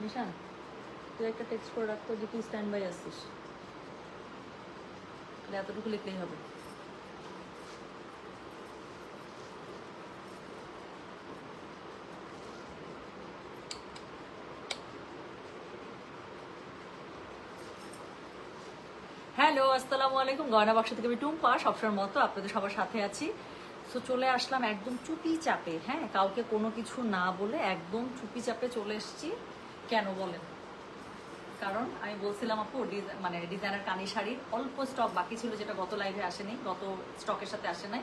নিশান, তুই একটা টেক্সট করে রাখতো যে তুই স্ট্যান্ড বাই আসছিস, এতটুকু লিখলেই হবে। হ্যালো, আসসালামু আলাইকুম। গয়না বাক্স থেকে আমি টুম্পা, সবসময়ের মতো আপনাদের সবার সাথে আছি। তো চলে আসলাম একদম চুপি চাপে, হ্যাঁ, কাউকে কোনো কিছু না বলে একদম চুপি চাপে চলে এসেছি। কেন বলেন? কারণ আমি বলছিলাম আপু মানে ডিজাইনার কানি শাড়ির অল্প স্টক বাকি ছিল, যেটা গত লাইভে আসেনি, গত স্টকের সাথে আসে নাই।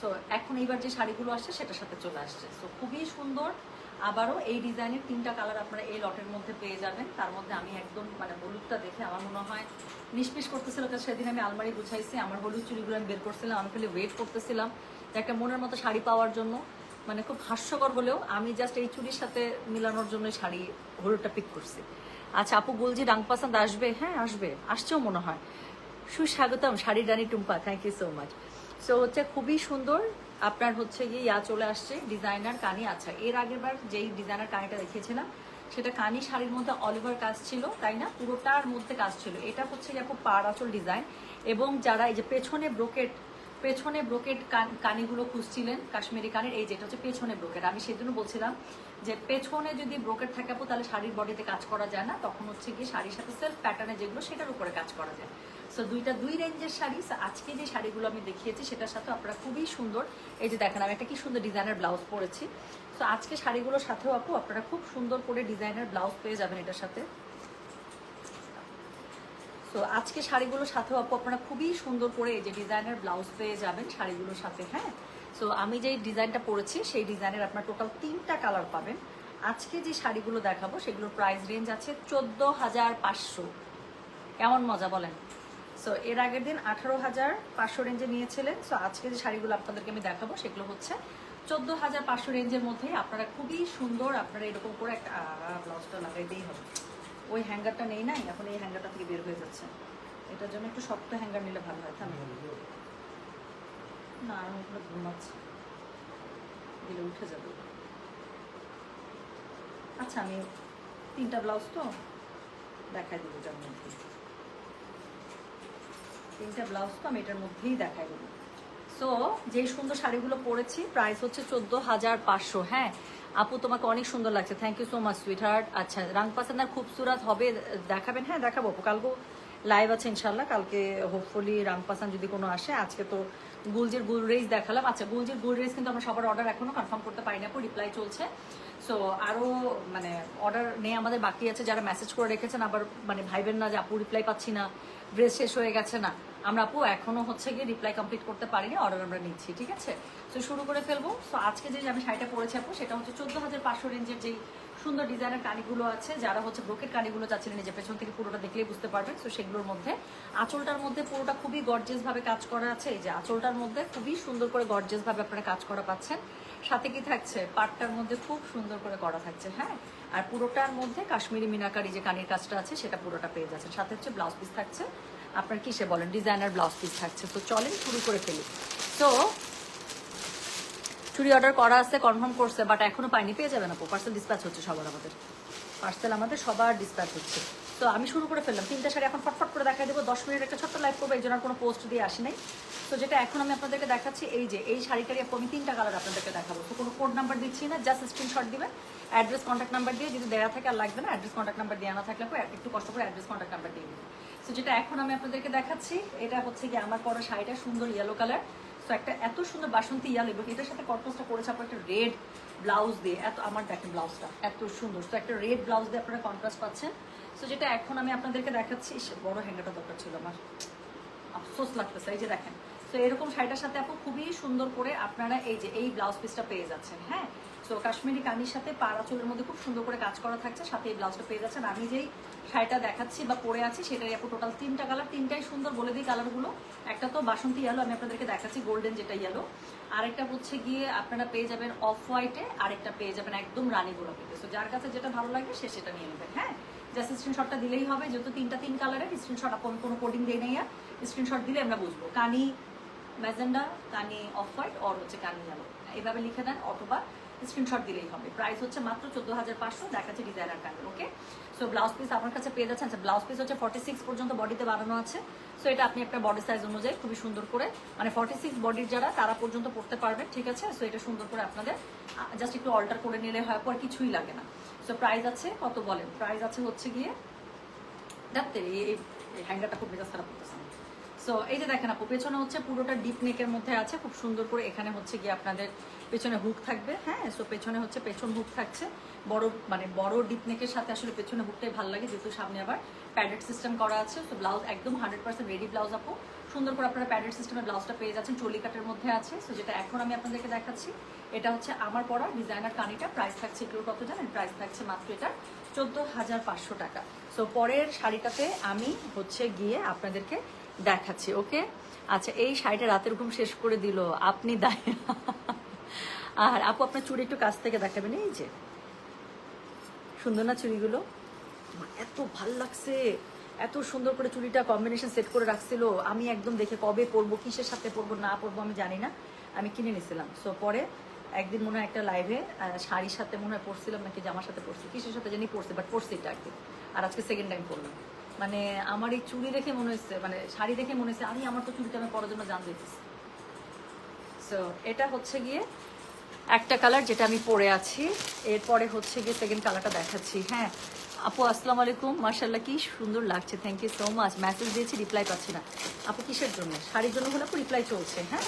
সো এখন এইবার যে শাড়িগুলো আসছে সেটার সাথে চলে আসছে। সো খুবই সুন্দর। আবারও এই ডিজাইনের 3টা কালার আপনারা এই লটের মধ্যে পেয়ে যাবেন। তার মধ্যে আমি একদম মানে হলুদটা দেখে আমার মনে হয় নিষ্পিস করতেছিল, কারণ সেদিন আমি আলমারি গুছাইছি, আমার হলুদ চুড়িগুলো আমি বের করছিলাম, আমি খালি ওয়েট করতেছিলাম যে একটা মনের মতো শাড়ি পাওয়ার জন্য। মানে খুব হাস্যকর হলেও আমি জাস্ট এই চুড়ির সাথে মিলানোর জন্য শাড়ি হলুদটা পিক করছি। আচ্ছা আপু গুলজি রাং পাসান্দ আসবে? হ্যাঁ আসবে, আসছেও মনে হয়। সুস্বাগতম sari Rani Tumpa, thank you so much. So হচ্ছে খুবই সুন্দর। আপনার হচ্ছে গিয়ে চলে আসছে ডিজাইনার কানি। আচ্ছা এর আগের বার যেই ডিজাইনার কানিটা দেখিয়েছিলাম সেটা কানি শাড়ির মধ্যে অলিভার কাজ ছিল, তাই না? পুরোটার মধ্যে কাজ ছিল। এটা হচ্ছে গিয়ে খুব পাড় আঁচল ডিজাইন, এবং যারা এই যে পেছনে ব্রোকেট কানিগুলো খুঁজছিলেন কাশ্মীরি কানের, এই যেটা হচ্ছে পেছনে ব্রোকেট। আমি সেদিনও বলছিলাম যে পেছনে যদি ব্রোকেট থাকে আপু তাহলে শাড়ির বডিতে কাজ করা যায় না, তখন হচ্ছে গিয়ে শাড়ির সাথে সেলফ প্যাটার্নে যেগুলো সেটার উপরে কাজ করা যায়। সো দুই রেঞ্জের শাড়ি। আজকে যে শাড়িগুলো আমি দেখিয়েছি সেটার সাথে আপনারা খুবই সুন্দর, এই যে দেখেন আমি একটা কি সুন্দর ডিজাইনার ব্লাউজ পরেছি। সো আজকে শাড়িগুলোর সাথেও আপু আপনারা খুব সুন্দর করে ডিজাইনার ব্লাউজ পেয়ে যাবেন এটার সাথে। সো আজকে শাড়িগুলোর সাথেও আপু আপনারা খুবই সুন্দর করে এই যে ডিজাইনার ব্লাউজ পেয়ে যাবেন শাড়িগুলোর সাথে, হ্যাঁ। সো আমি যেই ডিজাইনটা পরেছি সেই ডিজাইনের আপনার টোটাল 3টা কালার পাবেন। আজকে যে শাড়িগুলো দেখাবো সেগুলোর প্রাইস রেঞ্জ আছে 14,500। কেমন মজা বলেন? সো এর আগের দিন 18,500 রেঞ্জে নিয়েছিলেন। সো আজকে যে শাড়িগুলো আপনাদেরকে আমি দেখাবো সেগুলো হচ্ছে 14,500 রেঞ্জের মধ্যে। আপনারা খুবই সুন্দর, আপনারা এরকম করে একটা ব্লাউজটা লাগাইতেই হবে। ওই হ্যাঙ্গারটা নেই নাই, এখন এই হ্যাঙ্গারটা থেকে বের হয়ে যাচ্ছে। এটার জন্য একটু শক্ত হ্যাঙ্গার নিলে ভালো হয়। থামে না, আমি ওগুলো ঘুমাচ্ছি, দিলে উঠে যাবে। আচ্ছা আমি 3টা ব্লাউজ তো দেখাই দেবো, এটার মধ্যে 3টা ব্লাউজ তো আমি এটার মধ্যেই দেখাই দেবো। সো যেই সুন্দর শাড়িগুলো পরেছি প্রাইস হচ্ছে 14,500। হ্যাঁ আপু তোমাকে অনেক সুন্দর লাগছে, thank you so much sweetheart. আচ্ছা রাং পাসান্দার খুবসুরত হবে, দেখাবেন? হ্যাঁ দেখাবো আপু, কালকেও লাইভ আছে ইনশাল্লাহ, কালকে হোপফুলি রাং পাসান যদি কোনো আসে। আজকে তো গুলজির গুল রেস দেখালাম। আচ্ছা গুলজির গুল রেস কিন্তু আমরা সবার অর্ডার এখনো কনফার্ম করতে পারিনি আপু, রিপ্লাই চলছে। সো আরও মানে অর্ডার নেই আমাদের বাকি আছে, যারা মেসেজ করে রেখেছেন আবার মানে ভাইবেন না যে আপু রিপ্লাই পাচ্ছি না, ড্রেস শেষ হয়ে গেছে। না, আমরা আপু এখনো হচ্ছে গিয়ে রিপ্লাই কমপ্লিট করতে পারিনি, অর্ডার আমরা নিচ্ছি, ঠিক আছে? সো শুরু করে ফেলবো। সো আজকে যে আমি শাড়িটা পরেছি আপু সেটা হচ্ছে 14,500 রেঞ্জের যেই সুন্দর ডিজাইনের কানিগুলো আছে, যারা হচ্ছে ব্রোকেট কানিগুলো চাচ্ছিলেন যে পেছন থেকে পুরোটা দেখলেই বুঝতে পারবেন। সো সেগুলোর মধ্যে আঁচলটার মধ্যে পুরোটা খুবই গর্জিয়াস ভাবে কাজ করা আছে। এই যে আঁচলটার মধ্যে খুবই সুন্দর করে গর্জিয়াস ভাবে আপনারা কাজ করা পাচ্ছেন। সাথে কি থাকছে, পাটটার মধ্যে খুব সুন্দর করে করা থাকছে, হ্যাঁ। আর পুরোটার মধ্যে কাশ্মীরি মিনাকারি যে কানের কাজটা আছে সেটা পুরোটা পেয়ে যাচ্ছেন। সাথে হচ্ছে ব্লাউজ পিস থাকছে, আপনার কিসে বলেন, ডিজাইনার ব্লাউজ পিস থাকছে। তো চলেন শুরু করে ফেলি। তো চুড়ি অর্ডার করা আছে, কনফার্ম করছে, বাট এখনো পাইনি, পেয়ে যাবেন আপু। পার্সেল ডিসপ্যাচ হচ্ছে সবার, আমাদের সবার ডিসপ্যাচ হচ্ছে। তো আমি শুরু করে ফেললাম 3টা শাড়ি, এখন ফটফট করে দেখাই দেবো। 10 মিনিট একটা ছোট্ট লাইভ করবো, এই জন্য আর কোনো পোস্ট দিয়ে আসি নাই। তো যেটা এখন আমি আপনাদেরকে দেখাচ্ছি, এই যে এই শাড়িটারই আমি 3টা কালার আপনাদেরকে দেখাবো। তো কোনো কোড নাম্বার দিচ্ছি না, জাস্ট স্ক্রিনশট দিবেন, অ্যাড্রেস কন্ট্যাক্ট নাম্বার দিয়ে, যদি দেওয়া থাকে আর লাগবে না, অ্যাড্রেস কন্ট্যাক্ট নাম্বার দেওয়া না থাকলে একটু কষ্ট করে অ্যাড্রেস কন্ট্যাক্ট নাম্বার দিয়ে দিবেন। তো যেটা এখন আমি আপনাদেরকে দেখাচ্ছি এটা হচ্ছে কি আমার পরা শাড়িটা, সুন্দর ইয়েলো কালার। তো একটা এত সুন্দর বাসন্তী ইয়েলো, এবং এটার সাথে কন্ট্রাস্টটা করেছে আপনার একটা রেড ব্লাউজ দিয়ে। এত আমার দেখেন ব্লাউজটা এত সুন্দর, তো একটা রেড ব্লাউজ দিয়ে আপনারা কন্ট্রাস্ট পাচ্ছেন। তো যেটা এখন আমি আপনাদেরকে দেখাচ্ছি, বড় হ্যাঙ্গারটা দরকার ছিল আমার, আফসোস লাগতেছে। এই যে দেখেন, তো এরকম শাড়িটার সাথে আপু খুবই সুন্দর করে আপনারা এই যে এই ব্লাউজ পিসটা পেয়ে যাচ্ছেন, হ্যাঁ। তো কাশ্মীরি কানির সাথে পাড়া চুলের মধ্যে খুব সুন্দর করে কাজ করা থাকছে, সাথে এই ব্লাউজটা পেয়ে যাচ্ছেন। আমি যেই শাড়িটা দেখাচ্ছি বা পরে আছি সেটাই আপু টোটাল 3টা কালার, 3টাই সুন্দর। বলে দিই কালারগুলো, একটা তো বাসন্তী ইয়েলো আমি আপনাদেরকে দেখাচ্ছি, গোল্ডেন যেটা ইয়েলো, আরেকটা হচ্ছে গিয়ে আপনারা পেয়ে যাবেন অফ হোয়াইটে, আরেকটা পেয়ে যাবেন একদম রানী গোলাপিতে। তো যার কাছে যেটা ভালো লাগে সে সেটা নিয়ে নেবেন, হ্যাঁ। জাস্ট স্ক্রিনশটটা দিলেই হবে, যেহেতু 3 কালারের স্ক্রিনশট, আপনি কোনো কোডিং দিয়ে নেই, স্ক্রিনশট দিলে আমরা বুঝবো কানি ম্যাজেন্ডা, কানি অফ হোয়াইট, আর হচ্ছে কানি ইয়েলো, এইভাবে লিখে দেন। অথবা স্ক্রিনশট দিলেই হবে। প্রাইস হচ্ছে মাত্র 14,500, দেখাচ্ছে ডিজাইনার কালার। ওকে, সো ব্লাউজ পিস আমার কাছে পেয়ে যাচ্ছেন। আচ্ছা, ব্লাউজ পিস হচ্ছে 46 পর্যন্ত বডিতে বানানো আছে। সো এটা আপনি একটা বডি সাইজ অনুযায়ী খুবই সুন্দর করে, মানে 46 বডির যারা তারা পর্যন্ত পড়তে পারবেন, ঠিক আছে। সো এটা সুন্দর করে আপনাদের জাস্ট একটু অল্টার করে নিলে হয়, পর কিছুই লাগে না। সো প্রাইস আছে কত বলেন? প্রাইস আছে হচ্ছে গিয়ে, দেখতে এই হ্যাঙ্গারটা খুব মেজাজ খারাপ করতেছে। সো এই যে দেখেন আপু, পেছনে হচ্ছে পুরোটা ডিপ নেকের মধ্যে আছে, খুব সুন্দর করে। এখানে হচ্ছে গিয়ে আপনাদের পেছনে হুক থাকবে, হ্যাঁ। সো পেছনে হচ্ছে পেছন হুক থাকছে, বড় মানে বড় ডিপ নেকের সাথে আসলে পেছনে হুকটাই ভালো লাগে, যেহেতু সামনে আবার প্যাডেড সিস্টেম করা আছে। তো ব্লাউজ একদম 100% রেডি ব্লাউজ আপু, সুন্দর করে আপনারা প্যাডেড সিস্টেমের ব্লাউজটা পেয়ে যাচ্ছেন, চলি কাটের মধ্যে আছে। সো যেটা এখন আমি আপনাদেরকে দেখাচ্ছি, এটা হচ্ছে আমার পরা ডিজাইনার কানিটা। প্রাইস থাকছে এগুলো কত জানেন? প্রাইস থাকছে মাত্র এটা 14,500 টাকা। সো পরের শাড়িটাতে আমি হচ্ছে গিয়ে আপনাদেরকে দেখাচ্ছি। ওকে, আচ্ছা, এই শাড়িটা রাতের ঘুম শেষ করে দিল, আপনি দায়। আর আপু আপনার চুড়ি একটু কাছ থেকে দেখাবেন, এই যে সুন্দর না চুড়িগুলো? এত ভাল লাগছে, এত সুন্দর করে চুড়িটা কম্বিনেশন সেট করে রাখছিল। আমি একদম দেখে কবে পরবো, কিসের সাথে পরবো না পরবো আমি জানি না, আমি কিনে নিয়েছিলাম। সো পরে একদিন মনে হয় একটা লাইভে শাড়ির সাথে মনে হয় পরছিলাম, নাকি জামার সাথে পরছি, কিসের সাথে জানি পরছি, বাট পরছি এটা একদিন। আর আজকে সেকেন্ড টাইম পরলাম। মানে আমার এই চুড়ি দেখে মনে হচ্ছে, মানে শাড়ি দেখে মনে হচ্ছে আমি আমার তো চুড়িটা আমি পরার জন্য জান দিতেছি। সো এটা হচ্ছে গিয়ে একটা কালার যেটা আমি পরে আছি। এরপরে হচ্ছে গিয়ে সেকেন্ড কালারটা দেখাচ্ছি। হ্যাঁ আপু, আসসালামু আলাইকুম, মাশাআল্লাহ কি সুন্দর লাগছে, thank you so much. Message দিয়েছি, রিপ্লাই পাচ্ছি না আপু, কিসের জন্য? শাড়ির জন্য হলে আপু রিপ্লাই চলছে, হ্যাঁ।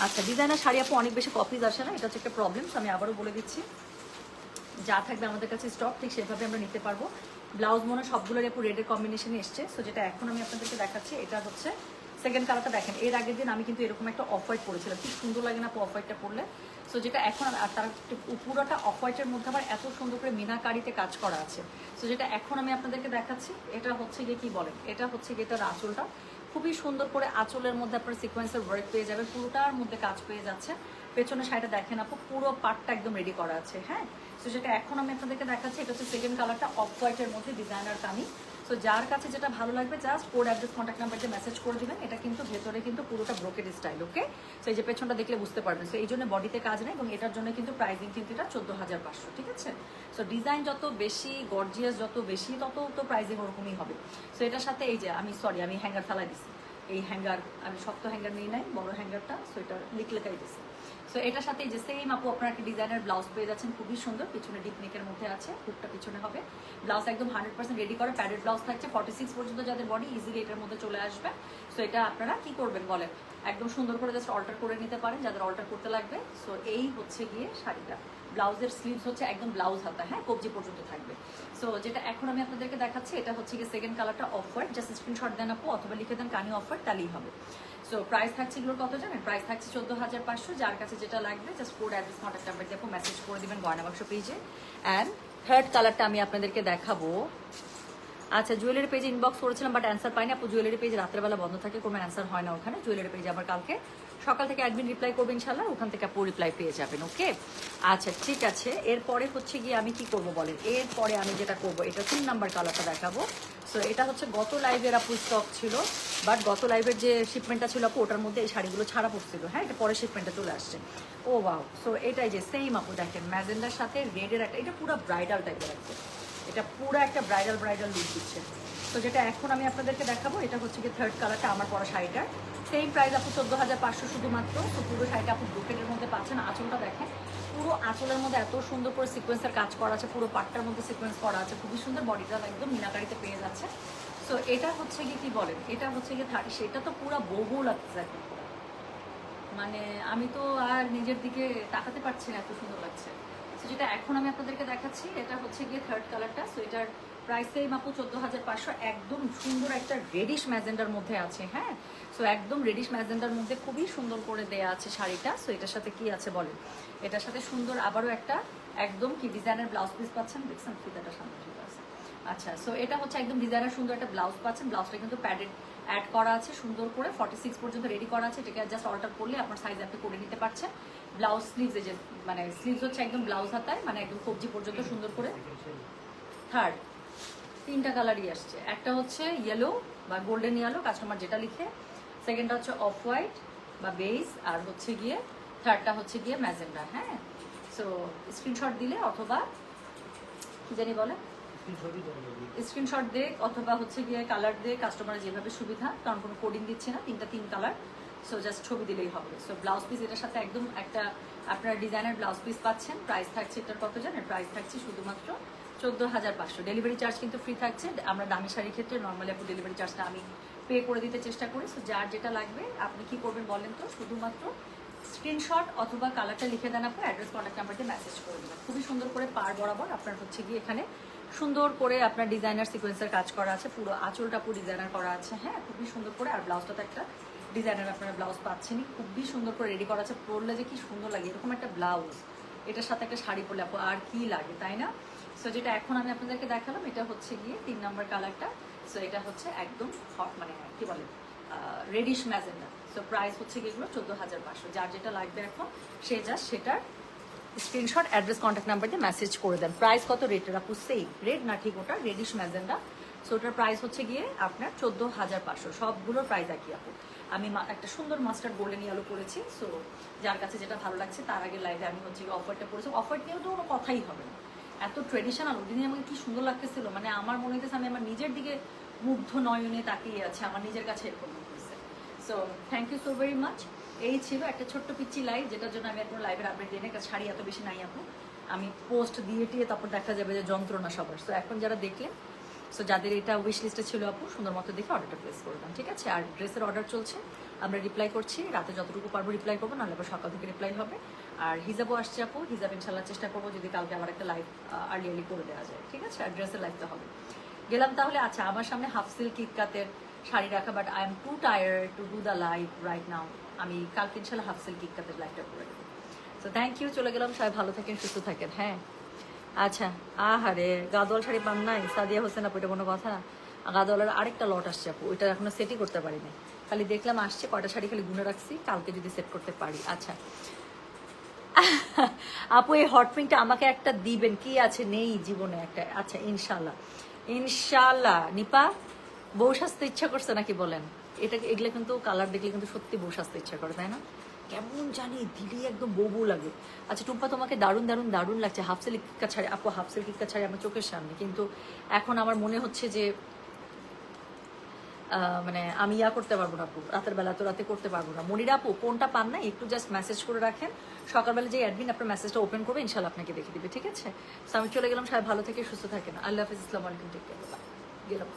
আচ্ছা, ডিজাইনার শাড়ি আপু অনেক বেশি কপিজ আসে না, এটা হচ্ছে একটা প্রবলেম। আমি আবারও বলে দিচ্ছি, যা থাকবে আমাদের কাছে স্টক, ঠিক সেভাবে আমরা নিতে পারবো। ব্লাউজ মনে সবগুলোর আপু রেডের কম্বিনেশনে এসছে। সো যেটা এখন আমি আপনাদেরকে দেখাচ্ছি, এটা হচ্ছে সেকেন্ড কালারটা। দেখেন, এর আগের দিন আমি কিন্তু এরকম একটা অফ হোয়াইট পরেছিলাম, কি সুন্দর লাগে না অফ হোয়াইটটা পরলে? সো যেটা এখন, আর তার পুরোটা অফ হোয়াইটের মধ্যে আবার এত সুন্দর করে মিনাকারিতে কাজ করা আছে। সো যেটা এখন আমি আপনাদেরকে দেখাচ্ছি, এটা হচ্ছে গিয়ে কি বলেন, এটা হচ্ছে গিয়ে এটার আঁচলটা খুবই সুন্দর করে, আঁচলের মধ্যে আপনার সিকোয়েন্সের ওয়ার্ক পেয়ে যাবেন, পুরোটার মধ্যে কাজ পেয়ে যাচ্ছে। পেছনে শাড়িটা দেখেন আপু, পুরো পার্টটা একদম রেডি করা আছে, হ্যাঁ। সো যেটা এখন আমি আপনাদেরকে দেখাচ্ছি, এটা হচ্ছে সেকেন্ড কালারটা অফ হোয়াইটের মধ্যে ডিজাইনার কানি। সো যার কাছে যেটা ভালো লাগবে just code address contact number দিয়ে মেসেজ করে দিবেন। এটা কিন্তু ভেতরে কিন্তু পুরোটা ব্রোকেড স্টাইল, ওকে। সো এই যে পেছনটা দেখলে বুঝতে পারবেন। সো এই জন্য বডিতে কাজ নেই, এবং এটার জন্য কিন্তু প্রাইসিং কিন্তু এটা 14,500, ঠিক আছে। সো ডিজাইন যত বেশি গর্জিয়াস, যত বেশি তত তো প্রাইসিং ওরকমই হবে। সো এটার সাথে এই যে আমি আমি হ্যাঙ্গার ফেলাই দিছি, এই হ্যাঙ্গার আমি শক্ত হ্যাঙ্গার নিয়ে নাই, বড় হ্যাঙ্গারটা। সো এটা লিকলেকাই দিছি। সো এটার সাথে যে সেম আপু আপনারা একটা ডিজাইনার ব্লাউজ পেয়ে যাচ্ছেন, খুবই সুন্দর, পিছনে ডিপ নেকের মধ্যে আছে, হুকটা পিছনে হবে। ব্লাউজ একদম 100% রেডি করে প্যাডেড ব্লাউজ থাকছে, 46 পর্যন্ত যাদের বডি ইজিলি এটার মধ্যে চলে আসবে। সো এটা আপনারা কি করবেন বলেন, একদম সুন্দর করে জাস্ট অল্টার করে নিতে পারেন যাদের অল্টার করতে লাগবে। সো এই হচ্ছে গিয়ে শাড়িটা, ব্লাউজের স্লিভস হচ্ছে একদম ব্লাউজ হাতা, হ্যাঁ, কবজি পর্যন্ত থাকবে। সো যেটা এখন আমি আপনাদেরকে দেখাচ্ছি, এটা হচ্ছে গিয়ে সেকেন্ড কালারটা অফ হোয়াইট, জাস্ট স্ক্রিনশট দেন আপু, অথবা লিখে দেন কানি অফ হোয়াইট, তাহলেই হবে। সো প্রাইস থাকছে এগুলোর কত জানেন? প্রাইস থাকছে 14,500। যার কাছে যেটা লাগবে just code address contact number দিয়ে আপু মেসেজ করে দিবেন গয়না বাক্স পেজে। অ্যান্ড থার্ড কালারটা আমি আপনাদেরকে দেখাবো। আচ্ছা, জুয়েলারি পেজে ইনবক্স করেছিলাম, বাট অ্যান্সার পাইনি আপু। জুয়েলারি পেজ রাতের বেলা বন্ধ থাকে, কোনো অ্যান্সার হয় না ওখানে। জুয়েলারি পেজে আবার কালকে সকাল থেকে একদিন রিপ্লাই করবেন ইনশাল্লাহ, ওখান থেকে আপু রিপ্লাই পেয়ে যাবেন, ওকে। আচ্ছা ঠিক আছে, এরপরে হচ্ছে গিয়ে আমি কি করব বলেন, এরপরে আমি যেটা করব, এটা 3 নাম্বার কালারটা দেখাবো। সো এটা হচ্ছে গত লাইভের আপু স্টক ছিল, বাট গত লাইভের যে শিপমেন্টটা ছিল আপু, ওটার মধ্যে এই শাড়িগুলো ছাড়া পড়ছিল, হ্যাঁ। এটা পরে শিপমেন্টে চলে আসছে। ও ওয়াও, সো এটাই যে সেম আপু দেখেন, ম্যাজেন্ডার সাথে রেডের একটা, এটা পুরো ব্রাইডাল টাইপের একটা, এটা পুরো একটা ব্রাইডাল লুক দিচ্ছে। তো যেটা এখন আমি আপনাদেরকে দেখাবো, এটা হচ্ছে কি থার্ড কালারটা আমার পরা শাড়িটার। সেম প্রাইস আপু 14,500 শুধুমাত্র। তো পুরো শাড়িটা আপু ব্রোকেডের মধ্যে পাচ্ছেন। আঁচলটা দেখেন, পুরো আঁচলের মধ্যে এত সুন্দর করে সিকোয়েন্সের কাজ করা আছে, পুরো পাটটার মধ্যে সিকোয়েন্স করা আছে, খুবই সুন্দর। বডিটা একদম মিনাকারিতে পেয়ে যাচ্ছে। সো এটা হচ্ছে কি বলেন, এটা হচ্ছে গিয়ে সেটা তো পুরো বহু লাগছে, মানে আমি তো আর নিজের দিকে তাকাতে পারছি না, এত সুন্দর লাগছে। সো যেটা এখন আমি আপনাদেরকে দেখাচ্ছি, এটা হচ্ছে গিয়ে থার্ড কালারটা। সো এটার প্রাইস সেম আপু 14,500। একদম সুন্দর একটা রেডিশ ম্যাজেন্ডার মধ্যে আছে, হ্যাঁ। সো একদম রেডিশ ম্যাজেন্ডার মধ্যে খুবই সুন্দর করে দেয়া আছে শাড়িটা। সো এটার সাথে কি আছে বলেন, এটার সাথে সুন্দর আবারও একটা একদম কি ডিজাইনের ব্লাউজ পিস পাচ্ছেন, দেখছেন ফিতাটা সামনে ঠিক আছে। আচ্ছা, সো এটা হচ্ছে একদম ডিজাইনার সুন্দর একটা ব্লাউজ পাচ্ছেন। ব্লাউজটা কিন্তু প্যাডেড অ্যাড করা আছে, সুন্দর করে 46 পর্যন্ত রেডি করা আছে। এটাকে জাস্ট অল্টার করলে আপনার সাইজ আপনি করে নিতে পারছেন। ব্লাউজ স্লিভস, এই যে মানে স্লিভস হচ্ছে একদম ব্লাউজ হাতায়, মানে একদম কবজি পর্যন্ত সুন্দর করে। থার্ড 3টা কালারই আসছে, একটা হচ্ছে ইয়েলো বা গোল্ডেন ইয়েলো, কাস্টমার যেটা লিখে। সেকেন্ডটা হচ্ছে অফ হোয়াইট বা বেজ, আর হচ্ছে গিয়ে থার্ডটা হচ্ছে গিয়ে ম্যাজেন্ডা, হ্যাঁ। সো স্ক্রিনশট দিলে অথবা কি জানি বলে স্ক্রিনশট দিয়ে অথবা হচ্ছে গিয়ে কালার দিয়ে কাস্টমারের যেভাবে সুবিধা, কারণ কোনো কোডিং দিচ্ছে না, 3 কালার। সো জাস্ট ছবি দিলেই হবে। সো ব্লাউজ পিস এটার সাথে একদম একটা আপনার ডিজাইনার ব্লাউজ পিস পাচ্ছেন। প্রাইস থাকছে এটার কত জানেন? প্রাইস থাকছে শুধুমাত্র 14,500। ডেলিভারি চার্জ কিন্তু ফ্রি থাকছে। আমরা দামি শাড়ির ক্ষেত্রে নর্মালি আপনি ডেলিভারি চার্জটা আমি পে করে দিতে চেষ্টা করি। সো যার যেটা লাগবে আপনি কি করবেন বলেন তো, শুধুমাত্র স্ক্রিনশট অথবা কালারটা লিখে দেন, আপনার অ্যাড্রেস কন্ট্যাক্ট নাম্বার দিয়ে মেসেজ করে দেবেন। খুবই সুন্দর করে পার বরাবর আপনার হচ্ছে গিয়ে এখানে সুন্দর করে আপনার ডিজাইনার সিকোয়েন্সের কাজ করা আছে, পুরো আঁচলটা পুরো ডিজাইনার করা আছে। হ্যাঁ, খুবই সুন্দর করে। আর ব্লাউজটা তো একটা ডিজাইনার আপনারা ব্লাউজ পাচ্ছেনই, খুবই সুন্দর করে রেডি করা আছে। পরলে যে কি সুন্দর লাগে এরকম একটা ব্লাউজ, এটার সাথে একটা শাড়ি পরলে আপু আর কি লাগে, তাই না? সো যেটা এখন আমি আপনাদেরকে দেখালাম এটা হচ্ছে গিয়ে 3 নম্বর কালারটা। সো এটা হচ্ছে একদম হট, মানে কি বলে রেডিশ ম্যাজেন্ডা। সো প্রাইস হচ্ছে গিয়ে এগুলো 14,500। যার যেটা লাগবে এখন সে জাস্ট সেটার স্ক্রিনশট অ্যাড্রেস কন্ট্যাক্ট নাম্বার দিয়ে মেসেজ করে দেন। প্রাইস কত রেটের আপু? সেম রেড না, ঠিক ওটা রেডিশ ম্যাজেন্ডা। সো ওটার প্রাইস হচ্ছে গিয়ে আপনার 14,500। সবগুলোর প্রাইস একই আপু। আমি একটা সুন্দর মাস্টার্ড গোল্ডেন ইয়েলো পরেছি। সো যার কাছে যেটা ভালো লাগছে, তার আগে লাইভে আমি হচ্ছে অফারটা পড়েছি। অফার নিয়েও তো কোনো কথাই হবে না, এত ট্রেডিশনাল। ওদিনে আমাকে কি সুন্দর লাগতেছিল, মানে আমার মনে হইতেছে আমি আমার নিজের দিকে মুগ্ধ নয়নে তাকিয়ে আছে, আমার নিজের কাছে এরকম লাগতেছে। So thank you so very much. এই ছিল একটা ছোট্ট পিচ্ছি লাইভ, যেটার জন্য আমি এখন লাইভের আপডেট দিই না, কারণ শাড়ি এত বেশি নাই আপু। আমি পোস্ট দিয়ে তারপর দেখা যাবে যে যন্ত্রণা সবার। সো এখন যারা দেখলেন, সো যাদের এটা উইশ লিস্টে ছিল আপু, সুন্দর মতো দেখে অর্ডারটা প্লেস করবেন, ঠিক আছে? আর ড্রেসের অর্ডার চলছে, আমরা রিপ্লাই করছি, রাতে যতটুকু পারবো রিপ্লাই করবো, নাহলে আবার সকাল থেকে রিপ্লাই হবে। আর হিজাবও আসছে আপু, হিজাব ইনশাল্লাহ চেষ্টা করবো যদি কালকে আবার একটা লাইভ আর্লি করে দেওয়া যায়, ঠিক আছে? আর ড্রেসের লাইভটা হবে। গেলাম তাহলে। আচ্ছা, আমার সামনে হাফ সিল্ক কিটকাতের শাড়ি রাখা, but I am two tired to do the live right now. আমি কালকে ইনশাল্লাহ হাফ সিল্ক কিটকাতের লাইভটা করে দেবো। সো থ্যাংক ইউ, চলে গেলাম। সবাই ভালো থাকেন, সুস্থ থাকেন। হ্যাঁ, আচ্ছা। আহারে, গাদোয়াল শাড়ি পান নাই? সাদিয়া হোসেন আপু, এটা কোনো কথা না। গাদোয়ালের আরেকটা লট আসছে আপু, ওইটা এখনো সেটই করতে পারিনি। খালি দেখলাম আসছে, কয়টা শাড়ি খালি গুনে রাখছি, কালকে যদি সেট করতে পারি। আচ্ছা আপু, এই হট পিঙ্কটা আমাকে একটা দিবেন, কি আছে নেই জীবনে একটা? আচ্ছা, ইনশাল্লাহ ইনশাল্লাহ। নিপা, বউ সাজতে ইচ্ছা করছে নাকি বলেন? এগুলো কিন্তু কালার দেখলে কিন্তু সত্যি বউ সাজতে ইচ্ছা করে, তাই না? কেমন জানি দিলি একদম বউ লাগে। আচ্ছা টুম্পা, তোমাকে দারুণ দারুণ দারুণ লাগছে। হাফ সিল্ক কিক্কা ছাড়ি আপু, হাফ সিল্ক কিক্কা ছাড়ি আমার চোখের সামনে, কিন্তু এখন আমার মনে হচ্ছে যে মানে আমি করতে পারবো না আপু, রাতের বেলা তো রাতে করতে পারবো না। মনিরা আপু, কোনটা পান না একটু জাস্ট মেসেজ করে রাখেন, সকালবেলা যে অ্যাডমিন আপনার মেসেজটা ওপেন করবে, ইনশাল্লাহ আপনাকে দেখে দিবে, ঠিক আছে? তো আমি চলে গেলাম। সবাই ভালো থেকে সুস্থ থাকেন। আল্লাহ হাফিজ, আসসালামু আলাইকুম, টেক কেয়ার, বাই। গেলাম।